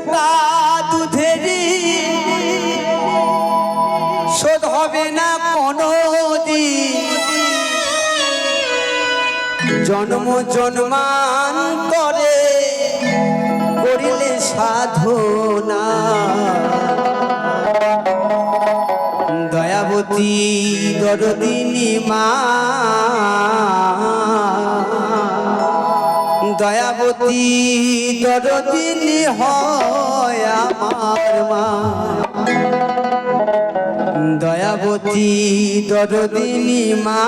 ফোঁটা দুধেরই শোধ হবে না কোনো দিন, জন্ম জন্মান্তরে করিলে সাধনা। দয়াবতী দরদিনী মা, দয়াবতী দরদিনী হয় আমার মা, দয়াবতী দরদিনী মা।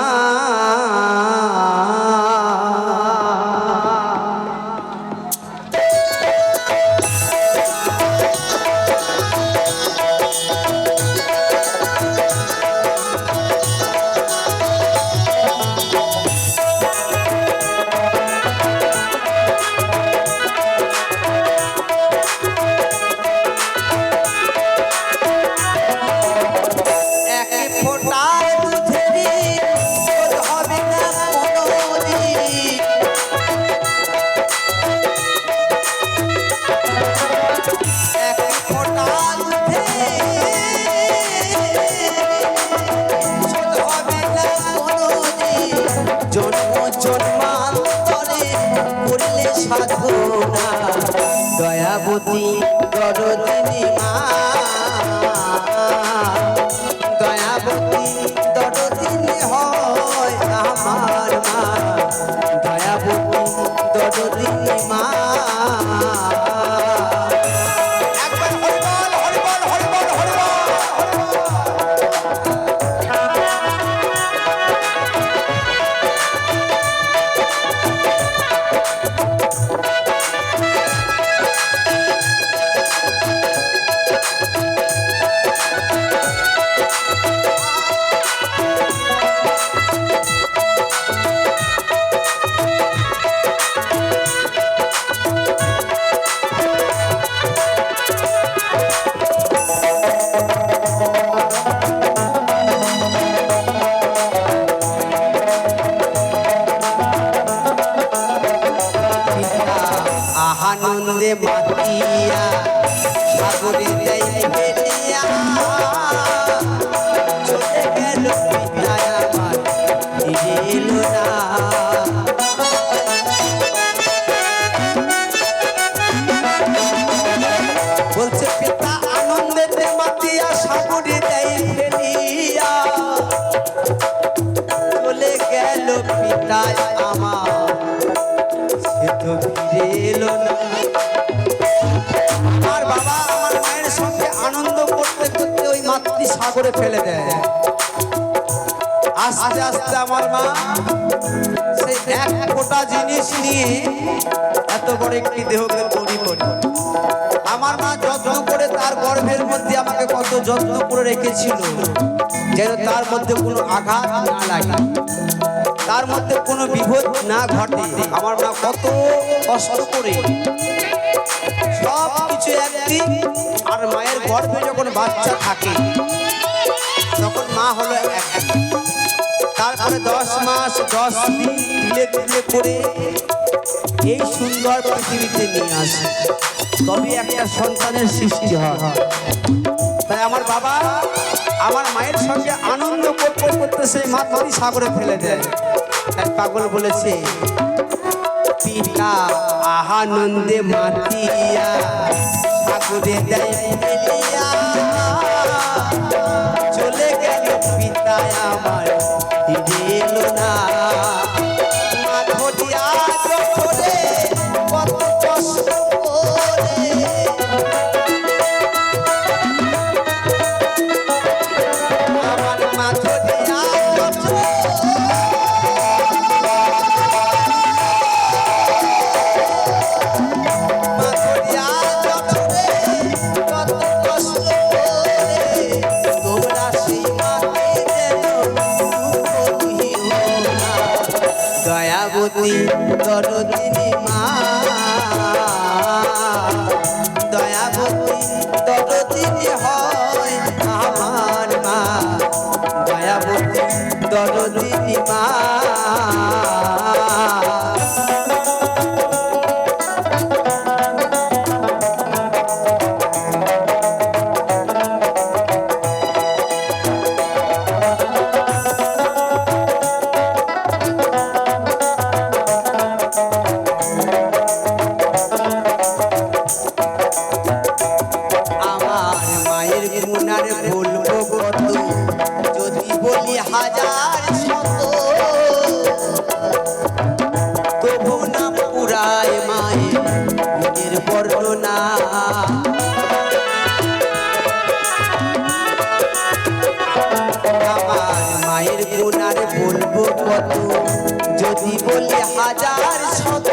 দয়াবতী দরদিনী মা, দয়াবতী দরদিনী হয় আমার মা, দয়াবতী দরদিনী মা। আনন্দে মাতিয়া সাগরে যাই ফেলিয়া, চলে গেল পিতায় আমার ফিরে এলো না। বলছে পিতা আনন্দেতে মাতিয়া সাগরে যাই ফেলিয়া, চলে গেল পিতায় আমার সে তো ফিরে এলো না। আমার বাবা আমার মায়ের সঙ্গে আনন্দ করতে করতে ওই মাতৃ সাগরে ফেলে দেয়। আস্তে আস্তে আমার মা সেই এক ফোঁটা জিনিস নিয়ে এত বড় একটি দেহকে তৈরি করে। আমার মা যত্ন করে তার গর্ভের মধ্যে আমাকে কত যত্ন করে রেখেছিল, যেন তার মধ্যে কোনো আঘাত না লাগে, তার মধ্যে কোনো বিপদ না ঘটে। আমার মা কত কষ্ট করে সব কিছু একদিন। আর মায়ের গর্ভে যখন বাচ্চা থাকে তখন মা হলো এক, তারপরে 10 মাস 10 দিন ধীরে ধীরে করে এই সুন্দর পৃথিবীতে নিয়ে আসে, তবে একটা সন্তানের সৃষ্টি হয়। তাই আমার বাবা আমার মায়ের সঙ্গে আনন্দ করতে করতে সেই মাতৃ সাগরে ফেলে দেয়। তাই পাগল বলেছে পিতা আনন্দে মাতিয়া সাগরে দেয় ফেলিয়া, চলে গেল পিতায় আমার ফিরে এলো না। মা ধরিয়া যখনে কত কষ্ট করে আমার মা ধরিয়া দয়াবতী দরদিনী মা, দয়াবতী দরদিনী হয় আমার মা, দয়াবতী দরদিনী মা। গুণারে বলবো কত, যদি বলি হাজার শত, তবু না পুরায় মায়ের গুণের বর্ণনা। আমার মায়ের গুণার বলবো কত, যদি বলি হাজার শত,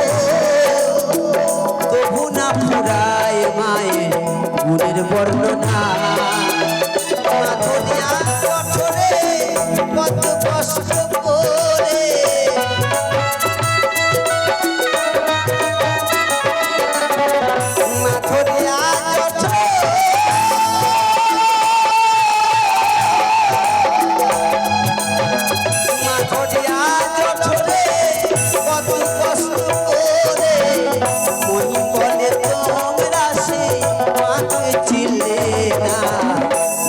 তবু না পুরায় মায়ের গুণের বর্ণনা। মা দুনিয়া কঠোরে কত কষ্ট করে, মা দুনিয়া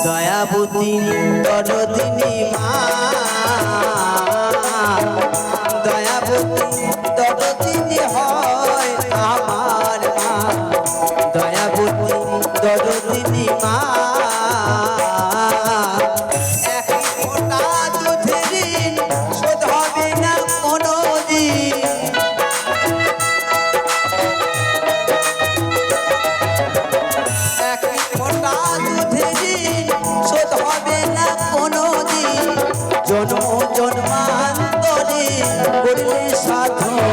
দয়াবতী দরদিনী মা, দয়াবতী দরদিনী হয় আমার মা, দয়াবতী দরদিনী মা। এক ফোঁটা দুধের ঋণ শোধ হবে না কোনোদিন, এক ফোঁটা দুধের ঋণ শোধ হবে না কোনোদিন, জন্ম জন্মান্তরে করলে সাধনা।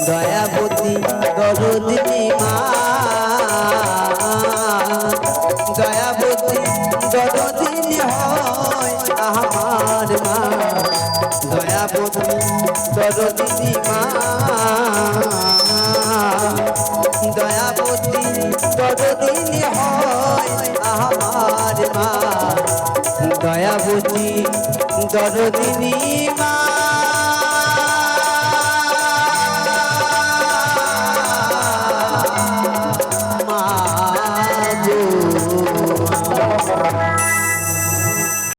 দয়াবতী দরদিনী মা, দয়াবতী দরদিনী হয় আমার মা, দয়াবতী দরদিনী মা, দয়াবতী দরদিনী হয় আমার মা, দয়াবতী দরদিনী মা।